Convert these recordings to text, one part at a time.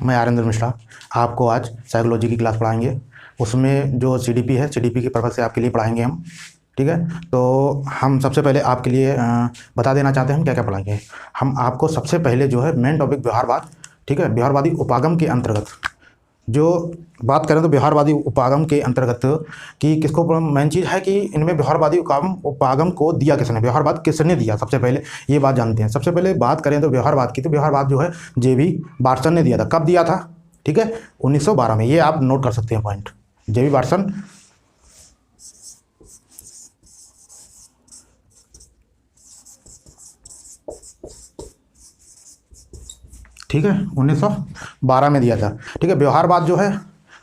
मैं आरिंदर मिश्रा आपको आज साइकोलॉजी की क्लास पढ़ाएंगे। उसमें जो सीडीपी है, सीडीपी की पर्पज़ से आपके लिए पढ़ाएंगे हम। ठीक है, तो हम सबसे पहले आपके लिए बता देना चाहते हैं हम क्या क्या पढ़ाएंगे। हम आपको सबसे पहले जो है मेन टॉपिक व्यवहारवाद, ठीक है, व्यवहारवादी उपागम के अंतर्गत जो बात करें तो व्यवहारवादी उपागम के अंतर्गत कि किसको मेन चीज़ है कि इनमें व्यवहारवादी उपागम को दिया किसने, व्यवहारवाद किसने दिया, सबसे पहले ये बात जानते हैं। सबसे पहले बात करें तो व्यवहारवाद की, तो व्यवहारवाद जो है जेबी बार्सन ने दिया था। कब दिया था? ठीक है, 1912 में। ये आप नोट कर सकते हैं पॉइंट, जेबी बार्सन। ठीक है, 1912 में दिया था। ठीक है, व्यवहारवाद जो है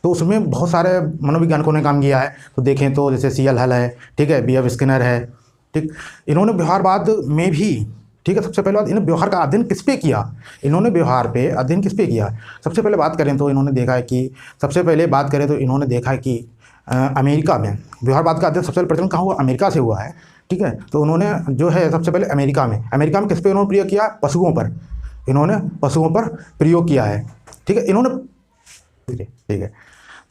तो उसमें बहुत सारे मनोवैज्ञानिकों ने काम किया है। तो देखें तो जैसे सी एल हल है, ठीक है, बी एफ स्किनर है। ठीक, इन्होंने व्यवहारवाद में भी, ठीक है, सबसे पहले बात, इन्होंने व्यवहार का अध्ययन किस पे किया, इन्होंने व्यवहार पे अध्ययन किस पे किया। सबसे पहले बात करें तो इन्होंने देखा है कि इन्होंने देखा है कि अमेरिका में व्यवहारवाद का अध्ययन सबसे पहले प्रचलन कहाँ हुआ, अमेरिका से हुआ है। ठीक है, तो उन्होंने जो है सबसे पहले अमेरिका में किस पे उन्होंने प्रयोग किया, पशुओं पर, इन्होंने पशुओं पर प्रयोग किया है। ठीक है, इन्होंने, ठीक है,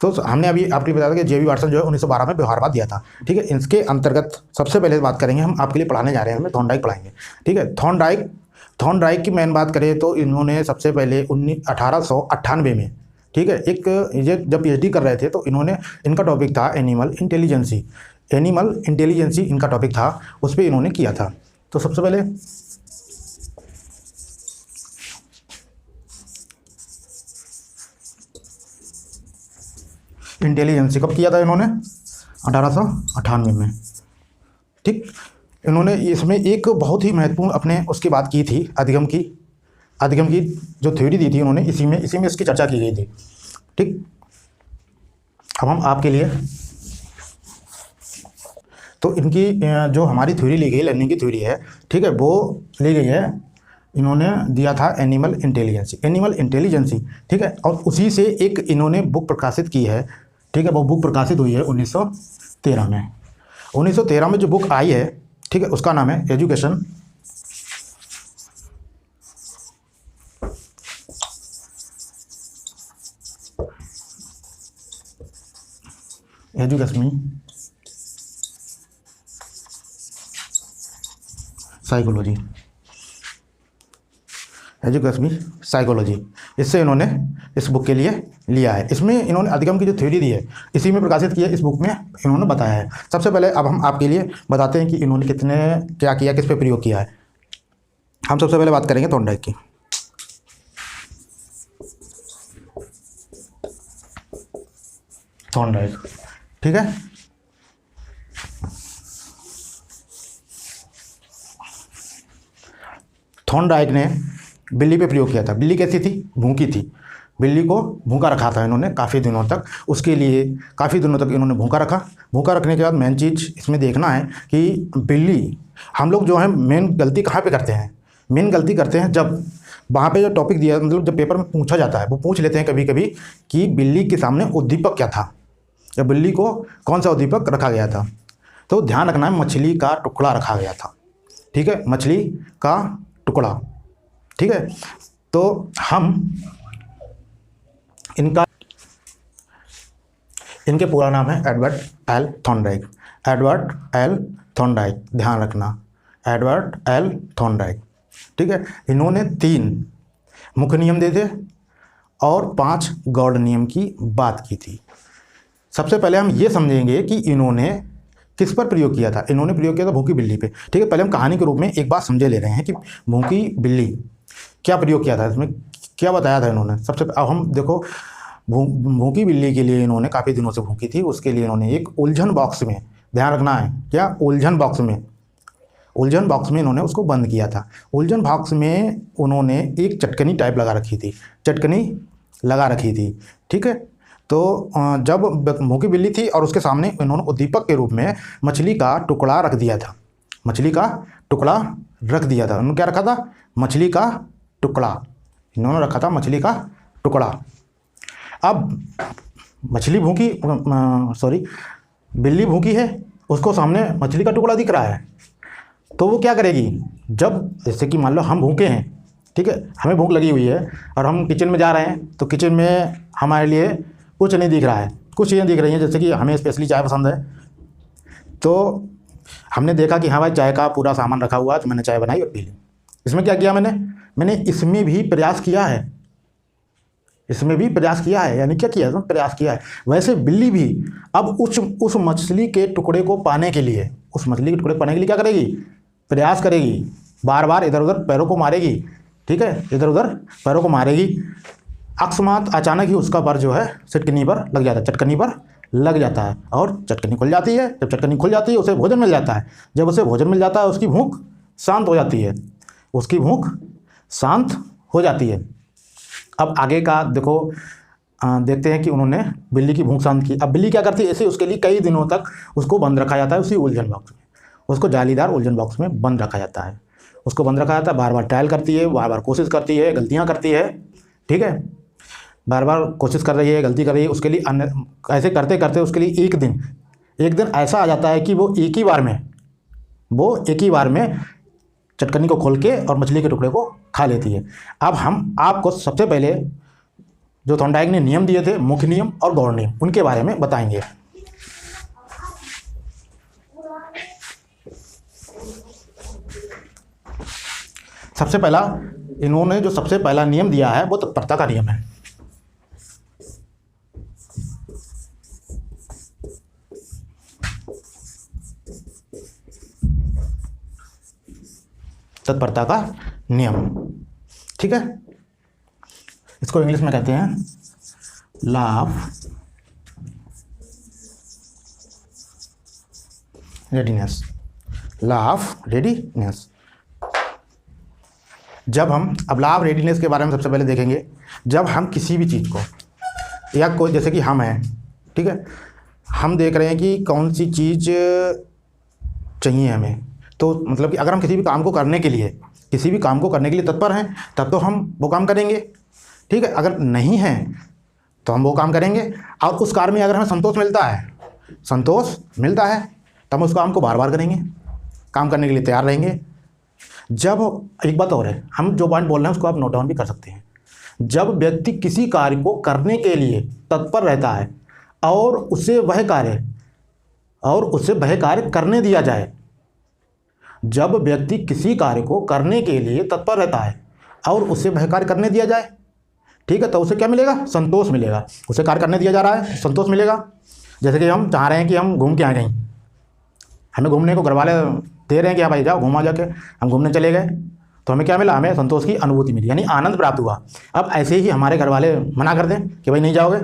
तो हमने अभी आपके लिए बताया था कि जेबी वाटसन जो है 1912 में व्यवहारवाद दिया था। ठीक है, इसके अंतर्गत सबसे पहले बात करेंगे हम, आपके लिए पढ़ाने जा रहे हैं, हमें थॉर्नडाइक पढ़ाएंगे। ठीक है, थॉर्नडाइक की मेन बात करें तो इन्होंने सबसे पहले 1898 में, ठीक है, एक ये जब पीएचडी कर रहे थे तो इनका टॉपिक था एनिमल इंटेलिजेंसी इनका टॉपिक था, उस पर इन्होंने किया था। तो सबसे पहले इंटेलिजेंसी कब किया था इन्होंने, 1898 में। ठीक, इन्होंने इसमें एक बहुत ही महत्वपूर्ण अपने उसकी बात की थी, अधिगम की जो थ्योरी दी थी उन्होंने, इसी में इसकी चर्चा की गई थी। ठीक, अब हम आपके लिए तो इनकी जो हमारी थ्योरी ली गई, लर्निंग की थ्योरी है, ठीक है, वो ली गई है, इन्होंने दिया था एनिमल इंटेलिजेंसी। ठीक है, और उसी से एक इन्होंने बुक प्रकाशित की है। ठीक है, वो बुक प्रकाशित हुई है 1913 में। 1913 में जो बुक आई है, ठीक है, उसका नाम है एजुकेशन साइकोलॉजी, इससे इन्होंने इस बुक के लिए लिया है। इसमें इन्होंने अधिगम की जो थ्योरी दी है इसी में प्रकाशित किया है, इस बुक में इन्होंने बताया है। सबसे पहले अब हम आपके लिए बताते हैं कि इन्होंने क्या किया, किस पे प्रयोग किया है। हम सबसे पहले बात करेंगे थॉर्नडाइक की। थॉर्नडाइक, ठीक है, थॉर्नडाइक ने बिल्ली पे प्रयोग किया था। बिल्ली कैसी थी, भूखी थी। बिल्ली को भूखा रखा था इन्होंने काफ़ी दिनों तक, उसके लिए काफ़ी दिनों तक इन्होंने भूखा रखा। भूखा रखने के बाद मेन चीज़ इसमें देखना है कि बिल्ली, हम लोग जो है मेन गलती कहाँ पे करते हैं, मेन गलती करते हैं जब वहाँ पे जो टॉपिक दिया, मतलब जब पेपर में पूछा जाता है, वो पूछ लेते हैं कभी कभी कि बिल्ली के सामने उद्दीपक क्या था, या बिल्ली को कौन सा उद्दीपक रखा गया था। तो ध्यान रखना है, मछली का टुकड़ा रखा गया था। ठीक है, मछली का टुकड़ा। ठीक है, तो हम इनके पूरा नाम है एडवर्ड एल थॉर्नडाइक, ध्यान रखना, एडवर्ड एल थॉर्नडाइक। ठीक है, इन्होंने 3 मुख्य नियम दिए थे और 5 गौड़ नियम की बात की थी। सबसे पहले हम ये समझेंगे कि इन्होंने किस पर प्रयोग किया था। इन्होंने प्रयोग किया था भूखी बिल्ली पे। ठीक है, पहले हम कहानी के रूप में एक बात समझे ले रहे हैं कि भूखी बिल्ली क्या प्रयोग किया था, इसमें क्या बताया था इन्होंने। अब हम देखो, भूखी बिल्ली के लिए इन्होंने काफ़ी दिनों से भूखी थी, उसके लिए इन्होंने एक उलझन बॉक्स में, ध्यान रखना है क्या, उलझन बॉक्स में इन्होंने उसको बंद किया था। उलझन बॉक्स में उन्होंने एक चटकनी टाइप लगा रखी थी। ठीक है, तो जब भूखी बिल्ली थी और उसके सामने इन्होंने उद्दीपक के रूप में मछली का टुकड़ा रख दिया था। उन्होंने क्या रखा था, मछली का टुकड़ा। अब बिल्ली भूखी है, उसको सामने मछली का टुकड़ा दिख रहा है, तो वो क्या करेगी, जब जैसे कि मान लो हम भूखे हैं, ठीक है, हमें भूख लगी हुई है और हम किचन में जा रहे हैं, तो किचन में हमारे लिए कुछ नहीं दिख रहा है, कुछ चीज़ें दिख रही हैं, जैसे कि हमें स्पेशली चाय पसंद है, तो हमने देखा कि हाँ भाई चाय का पूरा सामान रखा हुआ है, तो मैंने चाय बनाई और पी ली। इसमें क्या किया मैंने इसमें भी प्रयास किया है, इसमें भी प्रयास किया है, यानी क्या किया है, प्रयास किया है। वैसे बिल्ली भी अब उस मछली के टुकड़े को पाने के लिए, उस मछली के टुकड़े को पाने के लिए क्या करेगी, प्रयास करेगी, बार बार इधर उधर पैरों को मारेगी, ठीक है, इधर उधर पैरों को मारेगी। अकस्मात अचानक ही उसका पर जो है चटकनी पर लग जाता है, चटकनी पर लग जाता है और चटकनी खुल जाती है। जब चटकनी खुल जाती है उसे भोजन मिल जाता है, जब उसे भोजन मिल जाता है उसकी भूख शांत हो जाती है, उसकी भूख शांत हो जाती है। अब आगे का देखो, देखते हैं कि उन्होंने बिल्ली की भूख शांत की। अब बिल्ली क्या करती है, ऐसे उसके लिए कई दिनों तक उसको बंद रखा जाता है उसी उलझन बॉक्स में, उसको जालीदार उलझन बॉक्स में बंद रखा जाता है, उसको बंद रखा जाता है। बार बार ट्रायल करती है, बार बार कोशिश करती है, गलतियाँ करती है, ठीक है, बार बार कोशिश कर रही है, गलती कर रही है, उसके लिए अन्य ऐसे करते करते उसके लिए एक दिन ऐसा आ जाता है कि वो एक ही बार में चटकनी को खोल के और मछली के टुकड़े को खा लेती है। अब हम आपको सबसे पहले जो थॉर्नडाइक ने नियम दिए थे, मुख्य नियम और गौण नियम, उनके बारे में बताएंगे। सबसे पहला इन्होंने जो सबसे पहला नियम दिया है वो तत्परता का नियम है। तत्परता का नियम, ठीक है, इसको इंग्लिश में कहते हैं law of readiness, law of readiness. जब हम अब लॉ ऑफ रेडीनेस के बारे में सबसे पहले देखेंगे, जब हम किसी भी चीज़ को या कोई, जैसे कि हम हैं, ठीक है, हम देख रहे हैं कि कौन सी चीज़ चाहिए हमें, तो मतलब कि अगर हम किसी भी काम को करने के लिए तत्पर हैं तब तो हम वो काम करेंगे, ठीक है, अगर नहीं हैं तो हम वो काम करेंगे। और उस कार्य में अगर हमें संतोष मिलता है तो हम उस काम को बार बार करेंगे, काम करने के लिए तैयार रहेंगे। जब एक बात और है, हम जो पॉइंट बोल रहे हैं उसको आप नोट डाउन भी कर सकते हैं। जब व्यक्ति किसी कार्य को करने के लिए तत्पर रहता है और उसे वह कार्य करने दिया जाए, जब व्यक्ति किसी कार्य को करने के लिए तत्पर रहता है और उसे वह कार्य करने दिया जाए, ठीक है, तो उसे क्या मिलेगा, संतोष मिलेगा। उसे कार्य करने दिया जा रहा है, संतोष मिलेगा। जैसे कि हम चाह रहे हैं कि हम घूम के आ गए, हमें घूमने को घर वाले दे रहे हैं कि हाँ भाई जाओ घूमा, जाके हम घूमने चले गए, तो हमें क्या मिला, हमें संतोष की अनुभूति मिली, यानी आनंद प्राप्त हुआ। अब ऐसे ही हमारे घर वाले मना कर दें कि भाई नहीं जाओगे,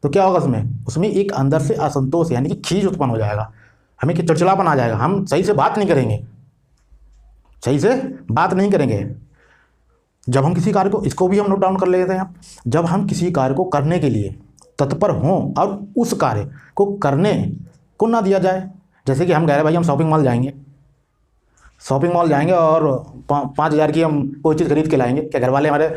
तो क्या होगा, उसमें एक अंदर से असंतोष यानी कि खीज उत्पन्न हो जाएगा, हमें कि चिड़चिड़ापन आ जाएगा, हम सही से बात नहीं करेंगे। जब हम किसी कार्य को, इसको भी हम नोट डाउन कर लेते हैं, जब हम किसी कार्य को करने के लिए तत्पर हों और उस कार्य को करने को ना दिया जाए, जैसे कि हम कह रहे भाई हम शॉपिंग मॉल जाएंगे और 5,000 की हम कोई चीज़ खरीद के लाएंगे, क्या घर वाले हमारे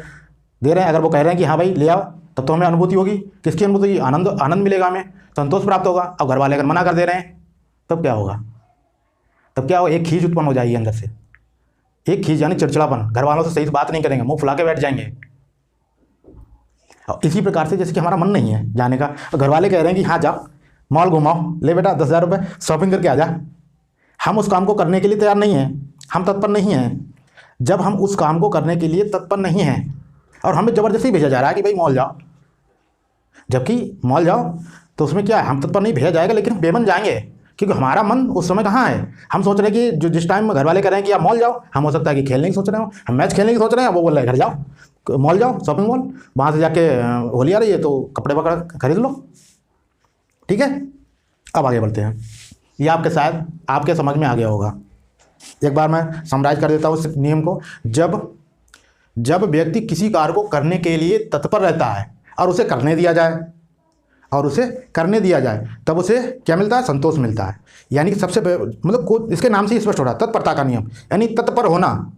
दे रहे हैं? अगर वो कह रहे हैं कि हाँ भाई ले आओ, तब तो हमें अनुभूति होगी, किसकी अनुभूति, आनंद मिलेगा, हमें संतोष प्राप्त होगा। अब घर वाले अगर मना कर दे रहे हैं तब क्या होगा, एक खीज उत्पन्न हो जाएगी अंदर से, एक खीज यानी चिड़चिड़ापन, घर वालों से सही से बात नहीं करेंगे, मुंह फुला के बैठ जाएंगे। और इसी प्रकार से जैसे कि हमारा मन नहीं है जाने का, घर वाले कह रहे हैं कि हाँ जाओ मॉल घुमाओ, ले बेटा 10,000 रुपये शॉपिंग करके आ जा, हम उस काम को करने के लिए तैयार नहीं हैं, हम तत्पर नहीं हैं। जब हम उस काम को करने के लिए तत्पर नहीं हैं और हमें ज़बरदस्ती भेजा जा रहा है कि भाई मॉल जाओ, जबकि मॉल जाओ तो उसमें क्या है, हम तत्पर नहीं भेजा जाएगा लेकिन बेमन जाएंगे, क्योंकि हमारा मन उस समय कहाँ है, हम सोच रहे हैं कि जिस टाइम घर वाले कह रहे हैं कि आप मॉल जाओ, हम हो सकता है कि खेलने की सोच रहे हो, हम मैच खेलने की सोच रहे हैं, वो बोल रहे हैं घर जाओ मॉल जाओ, शॉपिंग मॉल, वहाँ से जाके होली आ रही है तो कपड़े वगैरह खरीद लो, ठीक है। अब आगे बढ़ते हैं, ये आपके समझ में आ गया होगा। एक बार मैं समराइज कर देता हूँ इस नियम को। जब व्यक्ति किसी कार्य को करने के लिए तत्पर रहता है और उसे करने दिया जाए तब उसे क्या मिलता है, संतोष मिलता है। यानी कि सबसे मतलब इसके नाम से ही स्पष्ट हो रहा है, तत्परता का नियम, यानी तत्पर होना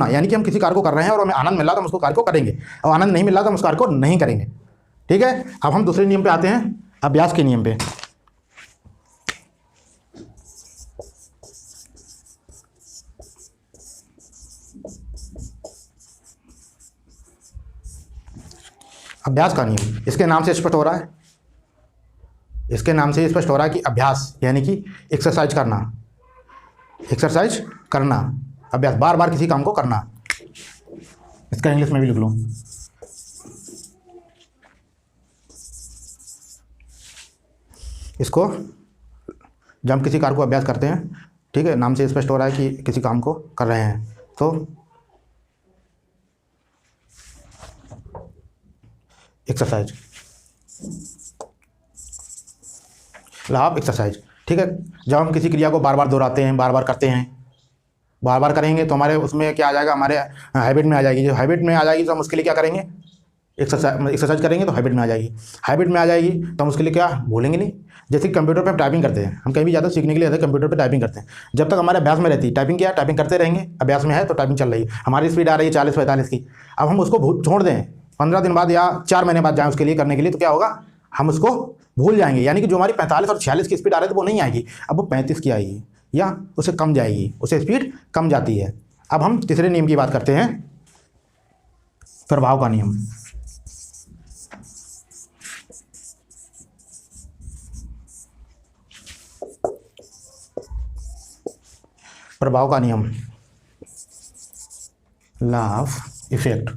यानी कि हम किसी कार्य को कर रहे हैं और हमें आनंद मिल रहा तो हम उसको कार्य को करेंगे, और आनंद नहीं मिल रहा तो हम उस कार्य को नहीं करेंगे, ठीक है। अब हम दूसरे नियम पे आते हैं, अभ्यास के नियम पे। अभ्यास का नियम, इसके नाम से स्पष्ट हो रहा है, इसके नाम से स्पष्ट हो रहा है कि अभ्यास यानी कि एक्सरसाइज करना, एक्सरसाइज करना, अभ्यास, बार बार किसी काम को करना। इसका इंग्लिश में भी लिख लूँ, इसको जब हम किसी कार्य को अभ्यास करते हैं, ठीक है, नाम से स्पष्ट हो रहा है कि किसी काम को कर रहे हैं, तो एक्सरसाइज, लाभ एक्सरसाइज, ठीक है। जब हम किसी क्रिया को बार बार दोहराते हैं, बार बार करते हैं, बार बार करेंगे तो हमारे उसमें क्या आ जाएगा, हमारे हैबिट में आ जाएगी। जो हैबिट में आ जाएगी तो हम उसके लिए क्या करेंगे, एक्सरसाइज करेंगे तो हैबिट में आ जाएगी। हैबिट में आ जाएगी तो हम उसके लिए क्या भूलेंगे नहीं। जैसे कंप्यूटर पे हम टाइपिंग करते हैं, हम कहीं भी जाते हैं सीखने के लिए जाते हैं, कंप्यूटर पे टाइपिंग करते हैं, जब तक हमारे अभ्यास में रहती है टाइपिंग, क्या टाइपिंग करते रहेंगे, अभ्यास में है तो टाइपिंग चल रही है, हमारी स्पीड आ रही है 40-45 की। अब हम उसको छोड़ दें 15 दिन बाद या 4 महीने बाद जाएँ उसके लिए करने के लिए, तो क्या होगा, हम उसको भूल जाएंगे। यानी कि जो हमारी 45 और 46 की स्पीड आ रही थी वो नहीं आएगी, अब वो 35 की आएगी या उससे कम जाएगी, उससे स्पीड कम जाती है। अब हम तीसरे नियम की बात करते हैं, प्रभाव का नियम। प्रभाव का नियम, law of effect,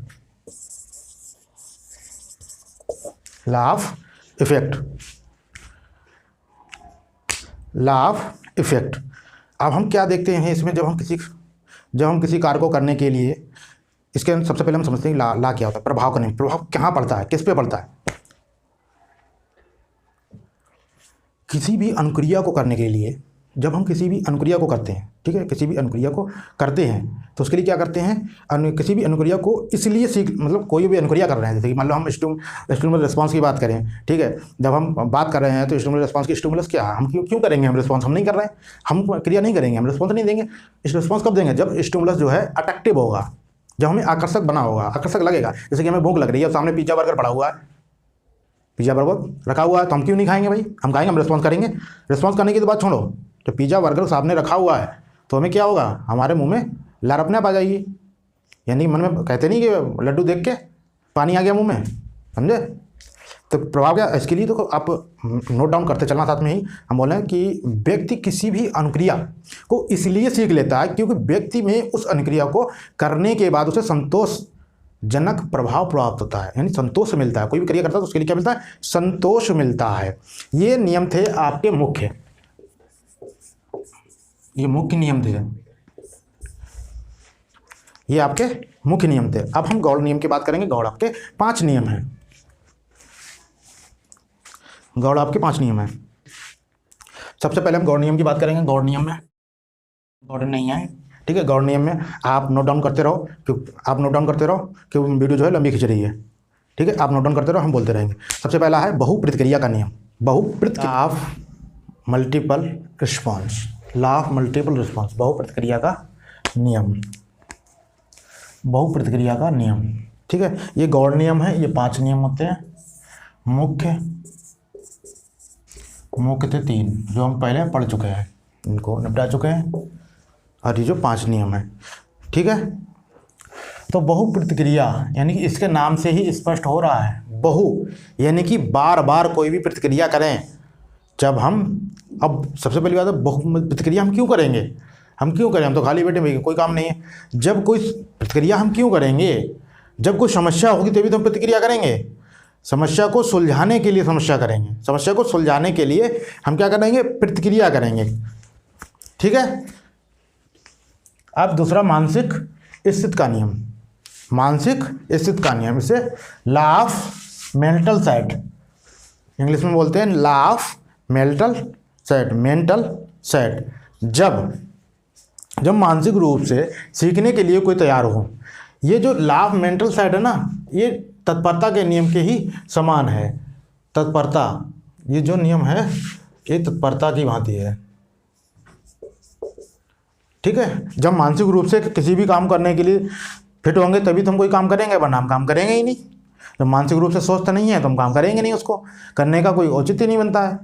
law of effect, law of effect. अब हम क्या देखते हैं इसमें, जब हम किसी कार्य को करने के लिए, इसके सबसे पहले हम समझते हैं ला क्या होता है। प्रभाव का नियम, प्रभाव कहाँ पड़ता है, किस पे पड़ता है। किसी भी अनुक्रिया को करने के लिए, जब हम किसी भी अनुक्रिया को करते हैं, ठीक है, किसी भी अनुक्रिया को करते हैं तो उसके लिए क्या करते हैं, किसी भी अनुक्रिया को इसलिए मतलब कोई भी अनुक्रिया कर रहे हैं, जैसे कि मान लो हम स्टिमुलस रिस्पांस की बात करें, ठीक है, जब हम बात कर रहे हैं तो स्टिमुलस रिस्पांस की स्टिमुलस क्या है, हम क्यों करेंगे, हम रिस्पांस हम नहीं कर रहे हैं, हम क्रिया नहीं करेंगे, हम रिस्पांस नहीं देंगे। इस रिस्पांस कब देंगे, जब स्टिमुलस जो है अट्रैक्टिव होगा, जब हमें आकर्षक बना होगा, आकर्षक लगेगा। जैसे कि हमें भूख लग रही है, सामने पिज्जा बर्गर पड़ा हुआ है, पिज्जा बर्गर रखा हुआ है, तो हम क्यों नहीं खाएंगे भाई, हम खाएंगे, हम रिस्पॉन्स करेंगे। रिस्पॉन्स करने की तो बात छोड़ो, तो पिज्जा बर्गर सामने रखा हुआ है तो हमें क्या होगा, हमारे मुंह में लार अपने आप आ जाएगी। यानी मन में कहते नहीं कि लड्डू देख के पानी आ गया मुंह में, समझे। तो प्रभाव क्या, इसके लिए तो आप नोट डाउन करते चलना साथ में ही। हम बोलें कि व्यक्ति किसी भी अनुक्रिया को इसलिए सीख लेता है क्योंकि व्यक्ति में उस अनुक्रिया को करने के बाद उसे संतोषजनक प्रभाव प्राप्त होता है, यानी संतोष मिलता है। कोई भी क्रिया करता है तो उसके लिए क्या मिलता है, संतोष मिलता है। ये नियम थे आपके मुख्य, ये मुख्य नियम थे, ये आपके मुख्य नियम थे। अब हम गौड़ नियम की बात करेंगे। गौड़ आपके 5 नियम हैं, गौड़ आपके 5 नियम हैं। सबसे पहले हम गौड़ नियम की बात करेंगे। गौड़ नियम में गौड़ नहीं है, ठीक है, गौड़ नियम में आप नोट डाउन करते रहो, कि वीडियो जो है लंबी खिंच रही है, ठीक है, आप नोट डाउन करते रहो, हम बोलते रहेंगे। सबसे पहला है बहुप्रतिक्रिया का नियम, बहुप्रतिक्रिया of multiple response, law of multiple response, बहुप्रतिक्रिया का नियम, बहुप्रतिक्रिया का नियम, ठीक है। ये गौड़ नियम है, ये 5 नियम होते हैं। मुख्य थे 3 जो हम पहले पढ़ चुके हैं, इनको निपटा चुके हैं, और ये जो 5 नियम है, ठीक है। तो बहुप्रतिक्रिया यानी कि इसके नाम से ही स्पष्ट हो रहा है, बहु यानी कि बार बार कोई भी प्रतिक्रिया करें। जब हम, अब सबसे पहली बात है प्रतिक्रिया हम क्यों करेंगे, हम तो खाली बैठे भाई कोई काम नहीं है। जब कोई प्रतिक्रिया हम क्यों करेंगे, जब कोई समस्या होगी तभी तो हम प्रतिक्रिया करेंगे। समस्या को सुलझाने के लिए समस्या को सुलझाने के लिए हम क्या करेंगे, प्रतिक्रिया करेंगे, ठीक है। अब दूसरा मानसिक स्थिति का नियम, मानसिक स्थिति का नियम, इसे law of mental set, English में बोलते हैं लॉ ऑफ मेंटल सेट। जब मानसिक रूप से सीखने के लिए कोई तैयार हो, ये जो लॉ ऑफ मेंटल सेट है ना, ये तत्परता के नियम के ही समान है। तत्परता, ये जो नियम है ये तत्परता की भांति है, ठीक है। जब मानसिक रूप से किसी भी काम करने के लिए फिट होंगे तभी तो हम कोई काम करेंगे, वरना हम काम करेंगे ही नहीं। जब मानसिक रूप से स्वस्थ नहीं है तो हम काम करेंगे नहीं, उसको करने का कोई औचित्य नहीं बनता है।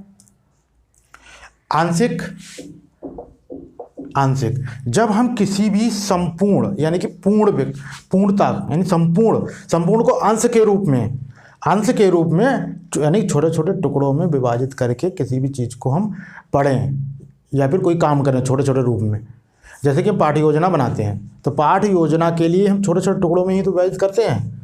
आंशिक, जब हम किसी भी संपूर्ण यानी कि पूर्णता यानी संपूर्ण को अंश के रूप में अंश के रूप में, यानी छोटे छोटे टुकड़ों में विभाजित करके किसी भी चीज़ को हम पढ़ें या फिर कोई काम करें छोटे छोटे रूप में। जैसे कि हम पाठ योजना बनाते हैं, तो पाठ योजना के लिए हम छोटे छोटे टुकड़ों में ही तो विभाजित करते हैं,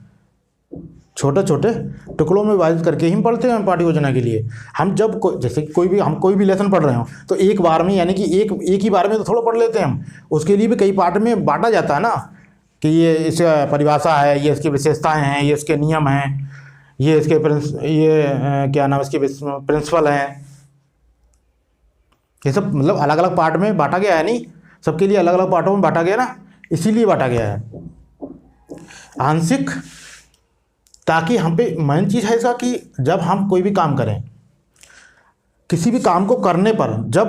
छोटे छोटे टुकड़ों में विभाजित करके ही हम पढ़ते हैं पाठ योजना के लिए। हम जब जैसे हम कोई भी लेसन पढ़ रहे हो तो एक बार में, यानी कि एक ही बार में तो थोड़ा पढ़ लेते हैं हम, उसके लिए भी कई पार्ट में बांटा जाता है ना, कि ये इस परिभाषा है, ये इसकी विशेषताएं हैं, ये इसके नियम हैं, ये इसके क्या नाम इसके प्रिंसिपल हैं, ये सब मतलब अलग अलग पार्ट में बांटा गया है, नहीं सबके लिए अलग अलग पार्टों में बांटा गया ना, इसीलिए बांटा गया है आंशिक। ताकि हम पे मेन चीज़ है ऐसा कि जब हम कोई भी काम करें, किसी भी काम को करने पर जब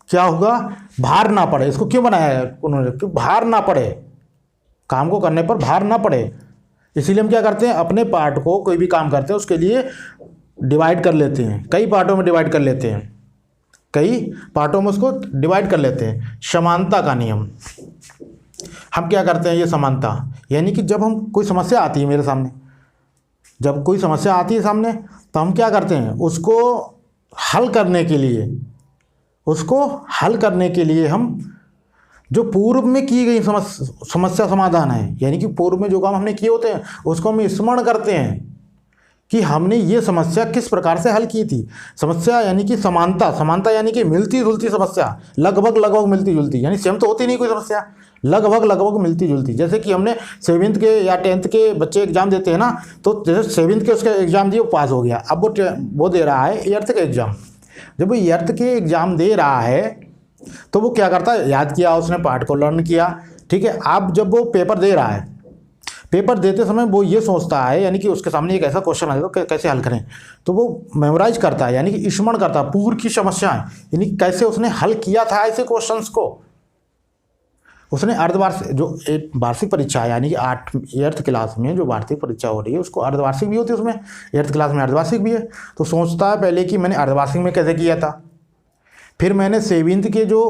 क्या होगा, भार ना पड़े। इसको क्यों बनाया है उन्होंने, कि भार ना पड़े, काम को करने पर भार ना पड़े। इसीलिए हम क्या करते हैं, अपने पार्ट को कोई भी काम करते हैं उसके लिए डिवाइड कर लेते हैं, कई पार्टों में डिवाइड कर लेते हैं, कई पार्टों में उसको डिवाइड कर लेते हैं। समानता का नियम हम क्या करते हैं, ये समानता, यानी कि जब हम कोई समस्या आती है मेरे सामने, जब कोई समस्या आती है सामने, तो हम क्या करते हैं, उसको हल करने के लिए हम जो पूर्व में की गई समस्या समाधान है, यानी कि पूर्व में जो काम हमने किए होते हैं उसको हम स्मरण करते हैं कि हमने ये समस्या किस प्रकार से हल की थी। समस्या यानी कि समानता यानी कि मिलती जुलती समस्या, लगभग मिलती जुलती, यानी सेम तो होती नहीं कोई समस्या, लगभग मिलती जुलती। जैसे कि हमने 7th के या 10th के बच्चे एग्जाम देते हैं ना, तो जैसे 7th के उसका एग्जाम दिए, वो पास हो गया, अब वो दे रहा है 8th का एग्जाम। जब वो 8th के एग्जाम दे रहा है तो वो क्या करता है, याद किया उसने, पाठ को लर्न किया, ठीक है। अब जब वो पेपर दे रहा है, पेपर देते समय वो ये सोचता है, यानी कि उसके सामने एक ऐसा क्वेश्चन आए तो कैसे हल करें, तो वो मेमोराइज करता है, यानी कि स्मरण करता है पूर्व की समस्याएं, यानी कैसे उसने हल किया था ऐसे क्वेश्चंस को। उसने अर्धवार्षिक जो एक वार्षिक परीक्षा है, यानी कि 8th क्लास में जो वार्षिक परीक्षा हो रही है उसको अर्धवार्षिक भी होती है, उसमें 8th क्लास में अर्धवार्षिक भी है। तो सोचता है पहले कि मैंने अर्धवार्षिक में कैसे किया था, फिर मैंने 7th के जो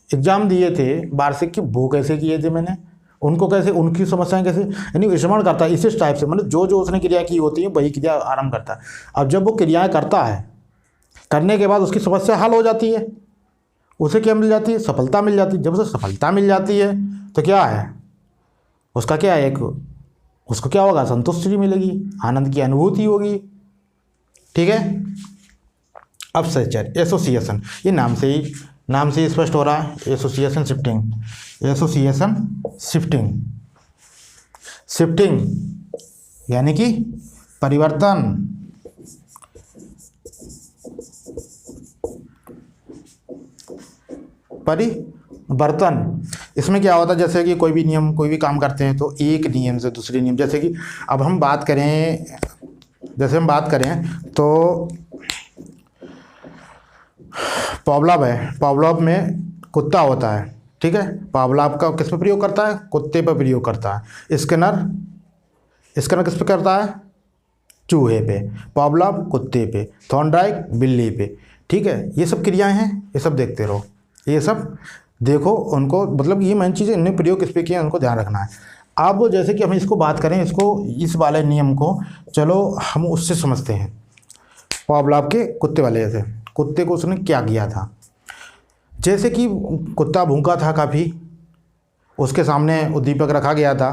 एग्ज़ाम दिए थे वार्षिक की, वो कैसे किए थे मैंने, उनको कैसे, उनकी समस्याएं कैसे, यानी स्मरण करता है इसी टाइप से, मतलब जो उसने क्रिया की होती है वही क्रिया आरंभ करता है। अब जब वो क्रियाएँ करता है, करने के बाद उसकी समस्या हल हो जाती है, उसे क्या मिल जाती है, सफलता मिल जाती है। जब उसे सफलता मिल जाती है तो क्या है, उसका क्या है, उसको क्या होगा, संतुष्टि मिलेगी, आनंद की अनुभूति होगी, ठीक है। अब सचर एसोसिएशन, ये नाम से ही स्पष्ट हो रहा है, एसोसिएशन शिफ्टिंग यानी कि परिवर्तन, इसमें क्या होता है, जैसे कि कोई भी काम करते हैं तो एक नियम से दूसरे नियम, जैसे कि अब हम बात करें तो पावलोव है, पावलोव में कुत्ता होता है, ठीक है। पावलोव का किस पे प्रयोग करता है, कुत्ते पर प्रयोग करता है। स्किनर किस पे करता है, चूहे पे। पावलोव कुत्ते पे, थॉर्नडाइक बिल्ली पे, ठीक है। ये सब क्रियाएं हैं, ये सब देखते रहो, ये सब देखो, उनको मतलब ये मेन चीज़ इन्हें प्रयोग किस पे किए उनको ध्यान रखना है। अब जैसे कि हम इसको बात करें, इस वाले नियम को चलो हम उससे समझते हैं। पावलोव के कुत्ते वाले, जैसे कुत्ते को उसने क्या किया था, जैसे कि कुत्ता भूखा था काफ़ी, उसके सामने उद्दीपक रखा गया था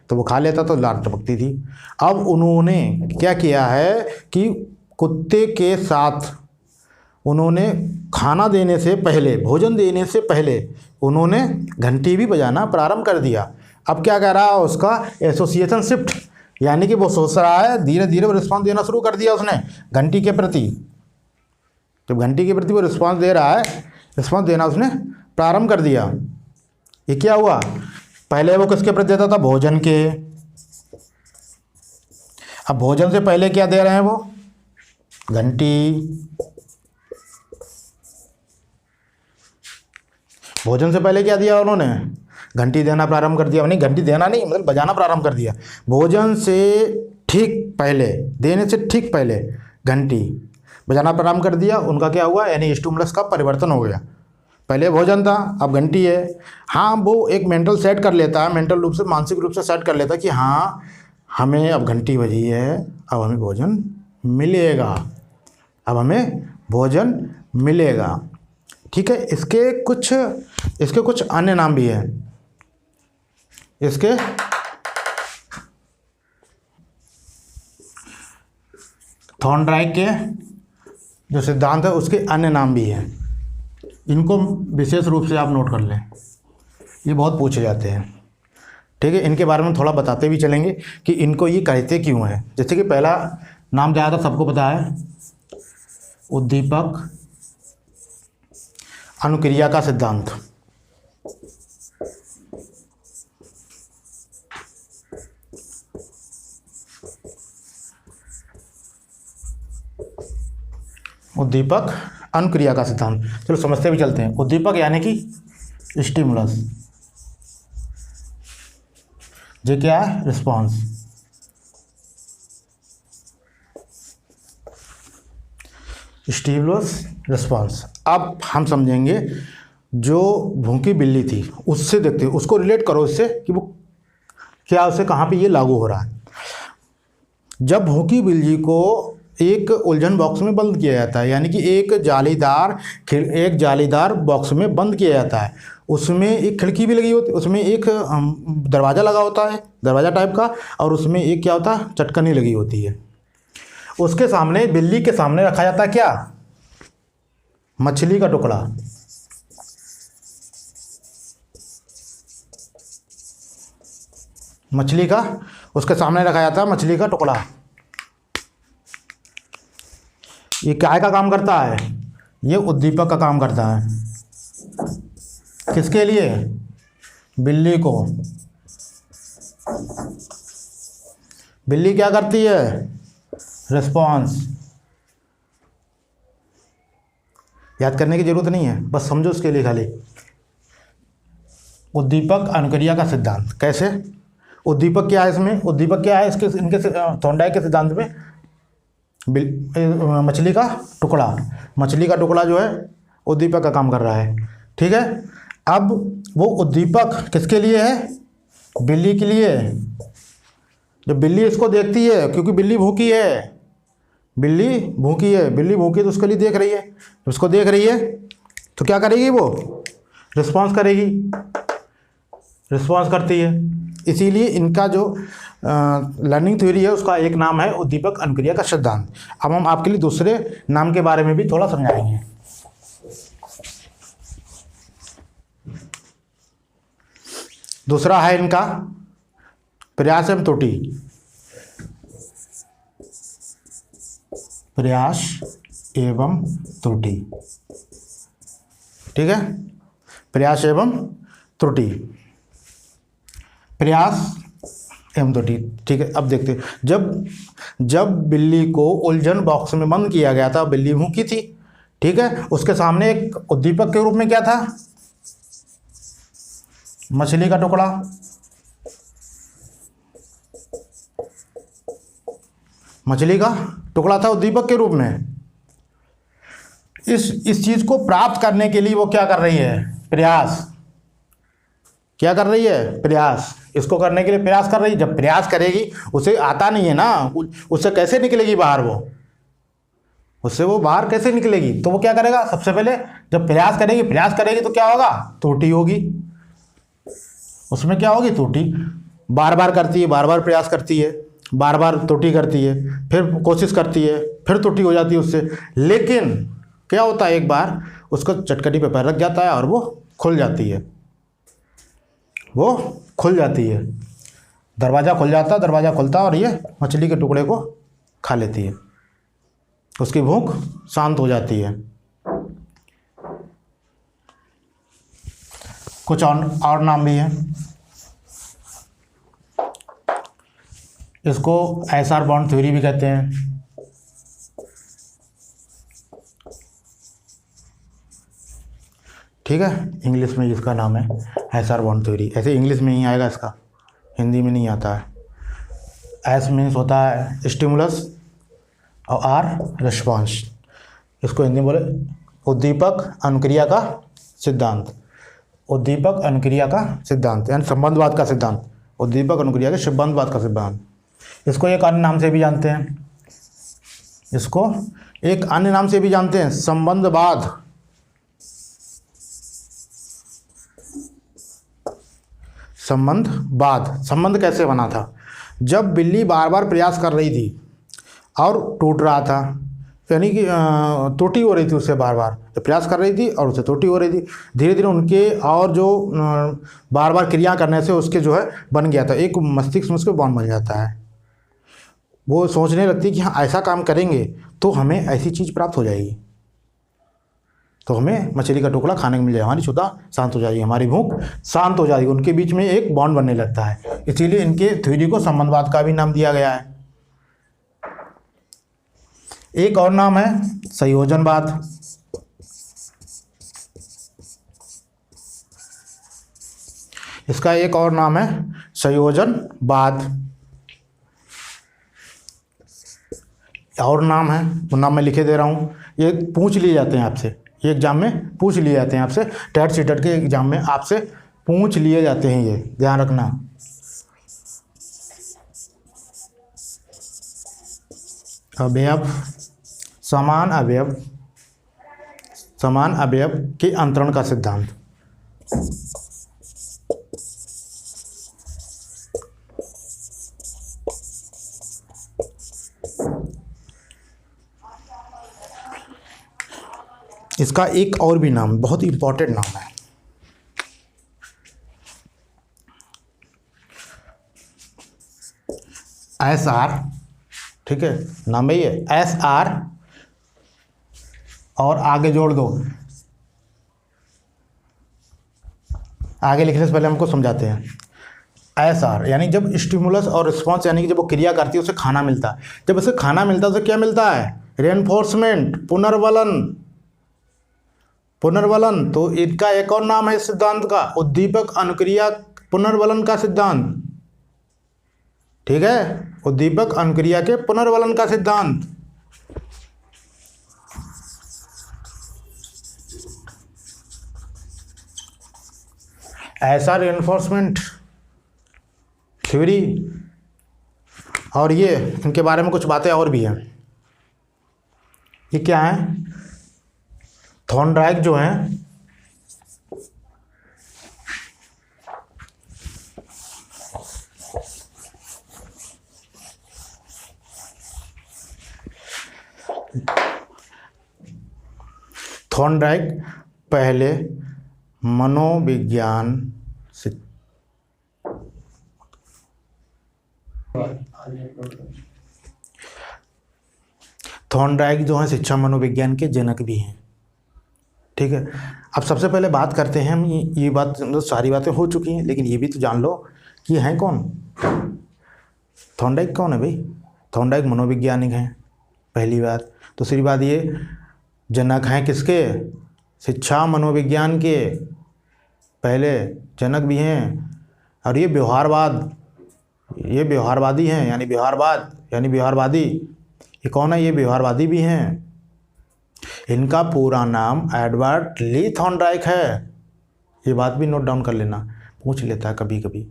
तो वो खा लेता तो लार टपकती थी। अब उन्होंने क्या किया है कि कुत्ते के साथ उन्होंने खाना देने से पहले, भोजन देने से पहले उन्होंने घंटी भी बजाना प्रारंभ कर दिया। अब क्या कर रहा है, उसका एसोसिएशन शिफ्ट, यानी कि वो सोच रहा है, धीरे धीरे रिस्पॉन्स देना शुरू कर दिया उसने घंटी के प्रति। जब घंटी के प्रति वो रिस्पॉन्स दे रहा है, रिस्पॉन्स देना उसने प्रारंभ कर दिया। ये क्या हुआ, पहले वो किसके प्रति देता था, भोजन के। अब भोजन से पहले क्या दे रहे हैं वो, घंटी। भोजन से पहले क्या दिया उन्होंने, घंटी देना प्रारंभ कर दिया, नहीं घंटी देना नहीं मतलब बजाना प्रारंभ कर दिया। भोजन से ठीक पहले, देने से ठीक पहले घंटी बजाना प्रारंभ कर दिया। उनका क्या हुआ, यानी स्टिमुलस का परिवर्तन हो गया। पहले भोजन था, अब घंटी है। हाँ, वो एक मेंटल सेट कर लेता है, मेंटल रूप से, मानसिक रूप से सेट कर लेता है कि हाँ हमें अब घंटी बजी है, अब हमें भोजन मिलेगा, अब हमें भोजन मिलेगा। ठीक है, इसके कुछ अन्य नाम भी हैं। इसके थॉर्नडाइक के जो सिद्धांत है उसके अन्य नाम भी हैं। इनको विशेष रूप से आप नोट कर लें, ये बहुत पूछे जाते हैं। ठीक है, इनके बारे में थोड़ा बताते भी चलेंगे कि इनको ये कहते क्यों हैं। जैसे कि पहला नाम ज़्यादा सबको पता है, उद्दीपक अनुक्रिया का सिद्धांत। उद्दीपक अनुक्रिया का सिद्धांत, चलो समझते भी चलते हैं। उद्दीपक यानी कि स्टिमुलस, ये क्या है, रिस्पॉन्स। Stimulus response. अब हम समझेंगे जो भूखी बिल्ली थी उससे देखते, उसको रिलेट करो इससे कि वो क्या, उसे कहाँ पे ये लागू हो रहा है। जब भूखी बिल्ली को एक उलझन बॉक्स में बंद किया जाता है, यानी कि एक जालीदार बॉक्स में बंद किया जाता है, उसमें एक खिड़की भी लगी होती है, उसमें एक दरवाज़ा लगा होता है, दरवाज़ा टाइप का, और उसमें एक क्या होता है, चटकनी लगी होती है। उसके सामने, बिल्ली के सामने रखा जाता है क्या, मछली का टुकड़ा। मछली का, उसके सामने रखा जाता है मछली का टुकड़ा। ये क्या का काम करता है, ये उद्दीपक का काम करता है। किसके लिए, बिल्ली को। बिल्ली क्या करती है, रिस्पॉन्स। याद करने की जरूरत नहीं है, बस समझो उसके लिए खाली। उद्दीपक अनुक्रिया का सिद्धांत कैसे, उद्दीपक क्या है इसमें, उद्दीपक क्या है इसके, इनके थॉर्नडाइक के सिद्धांत में, मछली का टुकड़ा। मछली का टुकड़ा जो है उद्दीपक का काम कर रहा है। ठीक है, अब वो उद्दीपक किसके लिए है, बिल्ली के लिए। जब बिल्ली इसको देखती है, क्योंकि बिल्ली भूखी है, बिल्ली भूखी तो उसके लिए देख रही है। जब उसको देख रही है तो क्या करेगी, वो रिस्पॉन्स करेगी, रिस्पॉन्स करती है। इसीलिए इनका जो लर्निंग थ्योरी है उसका एक नाम है उद्दीपक अनुक्रिया का सिद्धांत। अब हम आपके लिए दूसरे नाम के बारे में भी थोड़ा समझाएंगे। दूसरा है इनका प्रयास एवं त्रुटि। प्रयास एवं त्रुटि, ठीक है, प्रयास एवं त्रुटि, प्रयास एवं त्रुटि। ठीक है, अब देखते हैं, जब बिल्ली को उलझन बॉक्स में बंद किया गया था, बिल्ली भूखी थी, ठीक है, उसके सामने एक उद्दीपक के रूप में क्या था, मछली का टुकड़ा। मछली का टुकड़ा था उद्दीपक के रूप में। इस चीज को प्राप्त करने के लिए वो क्या कर रही है, प्रयास। क्या कर रही है, प्रयास। इसको करने के लिए प्रयास कर रही है। जब प्रयास करेगी, उसे आता नहीं है ना, उससे कैसे निकलेगी बाहर, उससे वो बाहर कैसे निकलेगी। तो वो क्या करेगा, सबसे पहले जब प्रयास करेगी तो क्या होगा, त्रुटि होगी। उसमें क्या होगी, त्रुटि। बार बार करती है, बार बार प्रयास करती है, बार बार त्रुटि करती है, फिर कोशिश करती है, फिर त्रुटि हो जाती है उससे। लेकिन क्या होता है, एक बार उसको चटकटी पे पैर रख जाता है और वो खुल जाती है, वो खुल जाती है, दरवाज़ा खुल जाता है, दरवाज़ा खुलता है और ये मछली के टुकड़े को खा लेती है, उसकी भूख शांत हो जाती है। कुछ और नाम भी हैं। इसको एसआर बॉन्ड थ्योरी भी कहते हैं। ठीक है, इंग्लिश में इसका नाम है एसआर बॉन्ड थ्योरी। ऐसे इंग्लिश में ही आएगा, इसका हिंदी में नहीं आता है। एस मीन्स होता है स्टिमुलस और आर रिस्पॉन्स। इसको हिंदी में बोले उद्दीपक अनुक्रिया का सिद्धांत। उद्दीपक अनुक्रिया का सिद्धांत यानी संबंधवाद का सिद्धांत। उद्दीपक अनुक्रिया के संबंधवाद का सिद्धांत। इसको एक अन्य नाम से भी जानते हैं, इसको एक अन्य नाम से भी जानते हैं, संबंधवाद। संबंधवाद, संबंध कैसे बना था? जब बिल्ली बार बार प्रयास कर रही थी और टूट रहा था, यानी कि त्रुटि हो रही थी उससे, बार बार जब प्रयास कर रही थी और उससे त्रुटि हो रही थी, धीरे धीरे उनके और जो बार बार क्रिया करने से उसके जो है बन गया था, एक मस्तिष्क में उसको बॉन्ड बन जाता है। वो सोचने लगती कि हाँ ऐसा काम करेंगे तो हमें ऐसी चीज़ प्राप्त हो जाएगी, तो हमें मछली का टुकड़ा खाने को मिल जाएगा, हमारी क्षुधा शांत हो जाएगी, हमारी भूख शांत हो जाएगी। उनके बीच में एक बॉन्ड बनने लगता है, इसीलिए इनके थ्योरी को संबंधवाद का भी नाम दिया गया है। एक और नाम है संयोजनवाद। इसका एक और नाम है संयोजनवाद। और नाम है, वो नाम मैं लिखे दे रहा हूँ, ये पूछ लिए जाते हैं आपसे, ये एग्जाम में पूछ लिए जाते हैं आपसे, टेट सीटेट के एग्जाम में आपसे पूछ लिए जाते हैं, ये ध्यान रखना। अवयव, समान अवयव, समान अवयव के अंतरण का सिद्धांत। इसका एक और भी नाम, बहुत इंपॉर्टेंट नाम है, SR, ठीक है, नाम है ये SR, और आगे जोड़ दो, आगे लिखने से पहले हमको समझाते हैं। SR यानी जब स्टिमुलस और रिस्पॉन्स, यानी कि जब वो क्रिया करती है उसे खाना मिलता है, जब उसे खाना मिलता है उसे क्या मिलता है? रेनफोर्समेंट, पुनर्बलन, पुनर्बलन। तो इनका एक और नाम है इस सिद्धांत का, उद्दीपक अनुक्रिया पुनर्बलन का सिद्धांत, ठीक है, उद्दीपक अनुक्रिया के पुनर्बलन का सिद्धांत। ऐसा रेनफोर्समेंट थ्योरी, और ये इनके बारे में कुछ बातें और भी हैं। ये क्या है? थॉर्नडाइक जो हैं, थॉर्नडाइक पहले मनोविज्ञान से थॉर्नडाइक जो हैं शिक्षा मनोविज्ञान के जनक भी हैं, ठीक है। अब सबसे पहले बात करते हैं हम, ये बात तो सारी बातें हो चुकी हैं, लेकिन ये भी तो जान लो कि ये हैं कौन। थॉर्नडाइक कौन है भाई? थॉर्नडाइक मनोवैज्ञानिक हैं, पहली बात। दूसरी बात, ये जनक हैं किसके? शिक्षा मनोविज्ञान के पहले जनक भी हैं। और ये व्यवहारवाद, ये व्यवहारवादी हैं, यानी व्यवहारवाद यानी व्यवहारवादी। ये कौन है? ये व्यवहारवादी भी हैं। इनका पूरा नाम एडवर्ड ली थॉर्नडाइक है। ये बात भी नोट डाउन कर लेना, पूछ लेता है कभी कभी।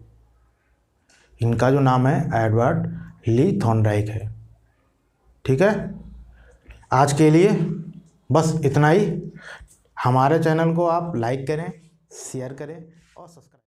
इनका जो नाम है एडवर्ड ली थॉर्नडाइक है, ठीक है। आज के लिए बस इतना ही। हमारे चैनल को आप लाइक करें, शेयर करें और सब्सक्राइब